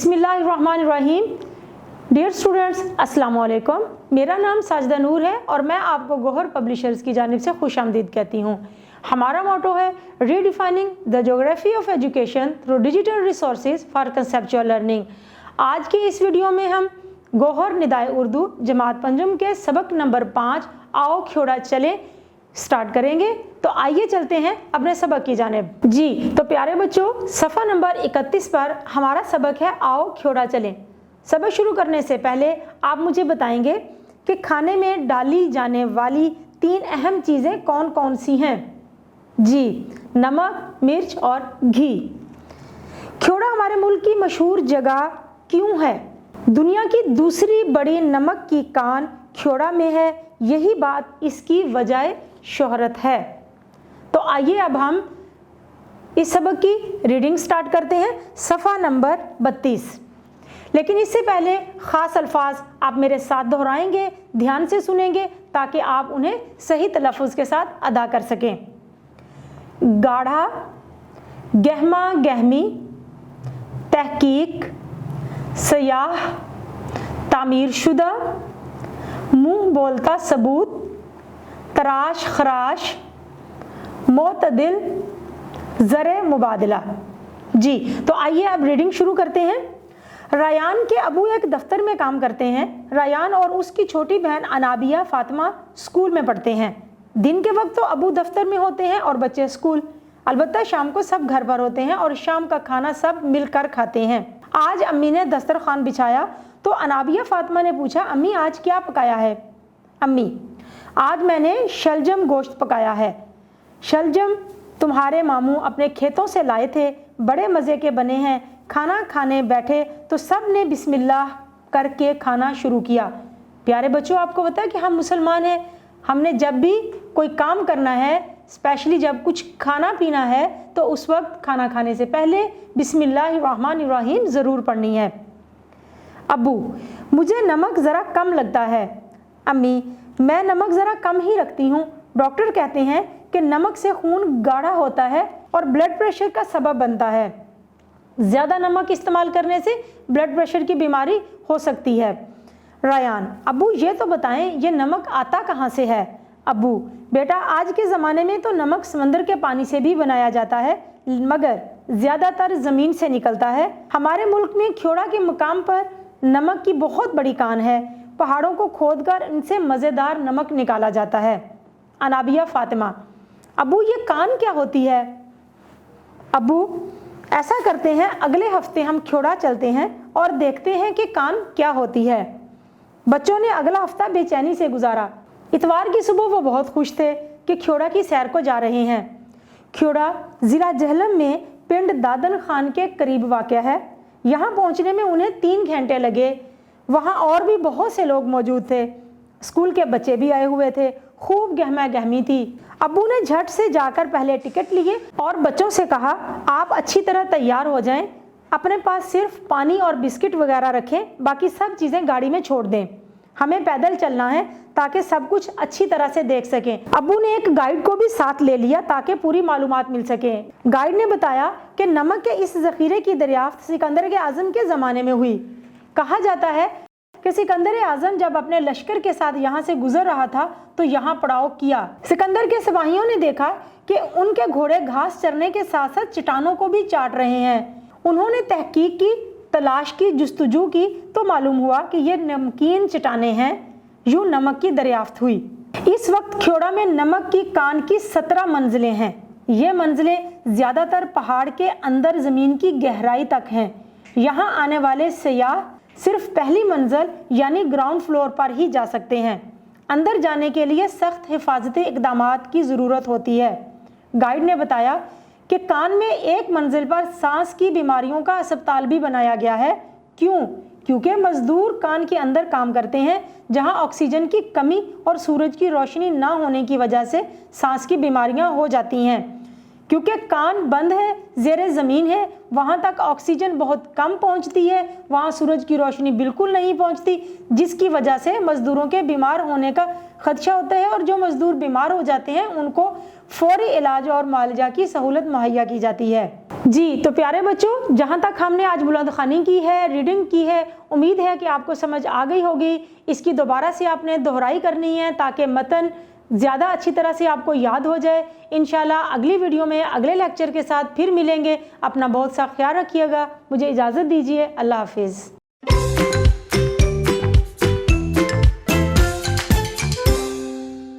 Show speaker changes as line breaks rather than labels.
बिस्मिल्लाहिर्रहमानिर्रहीम। Dear students, अस्सलाम वालेकुम। मेरा नाम साजिदा नूर है और मैं आपको गौहर पब्लिशर्स की जानिब से खुशामदीद कहती हूँ। हमारा मोटो है redefining the geography of education through digital resources for conceptual learning. आज की इस वीडियो में हम गौहर निदाए उर्दू जमात पंजम के सबक नंबर 5 आओ ख्योड़ा चले स्टार्ट करेंगे। तो आइए चलते हैं अपने सबक की जानिब। जी तो प्यारे बच्चों, सफ़ा नंबर 31 पर हमारा सबक है आओ ख्योड़ा चलें। सबक शुरू करने से पहले आप मुझे बताएंगे कि खाने में डाली जाने वाली 3 अहम चीज़ें कौन कौन सी हैं। जी, नमक, मिर्च और घी। ख्योड़ा हमारे मुल्क की मशहूर जगह क्यों है? दुनिया की दूसरी बड़ी नमक की कान ख्योड़ा में है, यही बात इसकी वजह शोहरत है। तो आइए अब हम इस सबक की रीडिंग स्टार्ट करते हैं, सफ़ा नंबर 32। लेकिन इससे पहले ख़ास अल्फाज आप मेरे साथ दोहराएंगे, ध्यान से सुनेंगे ताकि आप उन्हें सही तलफ़ुज़ के साथ अदा कर सकें। गाढ़ा, गहमा गहमी, तहकीक, सयाह, तामीर शुदा, मुँह बोलता सबूत, तराश खराश, मोतदिल, ज़रे मुबादला। जी तो आइए अब रीडिंग शुरू करते हैं। रायान के अबू एक दफ्तर में काम करते हैं। रायान और उसकी छोटी बहन अनाबिया फ़ातिमा स्कूल में पढ़ते हैं। दिन के वक्त तो अबू दफ्तर में होते हैं और बच्चे स्कूल। अलबत्ता शाम को सब घर पर होते हैं और शाम का खाना सब मिलकर खाते हैं। आज अम्मी ने दस्तरखान बिछाया तो अनाबिया फ़ातिमा ने पूछा, अम्मी आज क्या पकाया है? अम्मी, आज मैंने शलजम गोश्त पकाया है। शलजम तुम्हारे मामू अपने खेतों से लाए थे, बड़े मज़े के बने हैं। खाना खाने बैठे तो सब ने बिस्मिल्लाह करके खाना शुरू किया। प्यारे बच्चों, आपको पता है कि हम मुसलमान हैं। हमने जब भी कोई काम करना है, स्पेशली जब कुछ खाना पीना है, तो उस वक्त खाना खाने से पहले बिस्मिल्लाहिर्रहमानिर्रहीम ज़रूर पढ़नी है। अब्बू, मुझे नमक ज़रा कम लगता है। अम्मी, मैं नमक ज़रा कम ही रखती हूँ। डॉक्टर कहते हैं कि नमक से खून गाढ़ा होता है और ब्लड प्रेशर का सबब बनता है। ज़्यादा नमक इस्तेमाल करने से ब्लड प्रेशर की बीमारी हो सकती है। रायान, अब्बू ये तो बताएं ये नमक आता कहाँ से है? अब्बू, बेटा आज के ज़माने में तो नमक समंदर के पानी से भी बनाया जाता है, मगर ज़्यादातर ज़मीन से निकलता है। हमारे मुल्क में ख्योड़ा के मकाम पर नमक की बहुत बड़ी कान है। पहाड़ों को खोदकर इनसे मज़ेदार नमक निकाला जाता है। अनाबिया फ़ातिमा, अब्बू ये कान क्या होती है? अब्बू, ऐसा करते हैं अगले हफ्ते हम ख्योड़ा चलते हैं और देखते हैं कि कान क्या होती है। बच्चों ने अगला हफ्ता बेचैनी से गुजारा। इतवार की सुबह वो बहुत खुश थे कि ख्योड़ा की सैर को जा रहे हैं। ख्योड़ा ज़िला जहलम में पिंड दादन खान के करीब वाक़या है। यहाँ पहुँचने में उन्हें 3 घंटे लगे। वहाँ और भी बहुत से लोग मौजूद थे। स्कूल के बच्चे भी आए हुए थे। खूब गहमा गहमी थी। अब्बू ने झट से जाकर पहले टिकट लिए और बच्चों से कहा, आप अच्छी तरह तैयार हो जाएं, अपने पास सिर्फ पानी और बिस्किट वगैरह रखें, बाकी सब चीज़ें गाड़ी में छोड़ दें। हमें पैदल चलना है ताकि सब कुछ अच्छी तरह से देख सकें। अब्बू ने एक गाइड को भी साथ ले लिया ताकि पूरी मालूमात मिल सके। गाइड ने बताया कि नमक के इस ज़ख़ीरे की दरियाफ्त सिकंदर के आज़म के ज़माने में हुई। कहा जाता है कि सिकंदर आज़म जब अपने लश्कर के साथ यहाँ से गुजर रहा था तो यहाँ पड़ाव किया। सिकंदर के सिपाहियों ने देखा कि उनके घोड़े घास चरने के साथ साथ चट्टानों को भी चाट रहे हैं। उन्होंने तहकीक की, तलाश की, जुस्तजू की तो मालूम हुआ कि ये नमकीन चट्टानें हैं। यूँ नमक की दरियाफ्त हुई। इस वक्त ख्योड़ा में नमक की कान की 17 मंजिलें हैं। ये मंजिलें ज़्यादातर पहाड़ के अंदर ज़मीन की गहराई तक हैं। यहाँ आने वाले सयाह सिर्फ पहली मंजिल यानी ग्राउंड फ्लोर पर ही जा सकते हैं। अंदर जाने के लिए सख्त हिफाजती इक़दामात की ज़रूरत होती है। गाइड ने बताया कि कान में एक मंजिल पर सांस की बीमारियों का अस्पताल भी बनाया गया है। क्यों? क्योंकि मजदूर कान के अंदर काम करते हैं जहां ऑक्सीजन की कमी और सूरज की रोशनी ना होने की वजह से सांस की बीमारियां हो जाती हैं। क्योंकि कान बंद है, ज़ेरे ज़मीन है, वहाँ तक ऑक्सीजन बहुत कम पहुँचती है, वहाँ सूरज की रोशनी बिल्कुल नहीं पहुँचती, जिसकी वजह से मज़दूरों के बीमार होने का खदशा होता है। और जो मज़दूर बीमार हो जाते हैं उनको फ़ौरी इलाज और मुआलजा की सहूलत मुहैया की जाती है। جی تو پیارے بچوں، جہاں تک ہم نے آج بلند خوانی کی ہے، ریڈنگ کی ہے، امید ہے کہ آپ کو سمجھ آ گئی ہوگی۔ اس کی دوبارہ سے آپ نے دہرائی کرنی ہے تاکہ متن زیادہ اچھی طرح سے آپ کو یاد ہو جائے۔ انشاءاللہ اگلی ویڈیو میں اگلے لیکچر کے ساتھ پھر ملیں گے۔ اپنا بہت سا خیال رکھیے گا۔ مجھے اجازت دیجیے۔ اللہ حافظ۔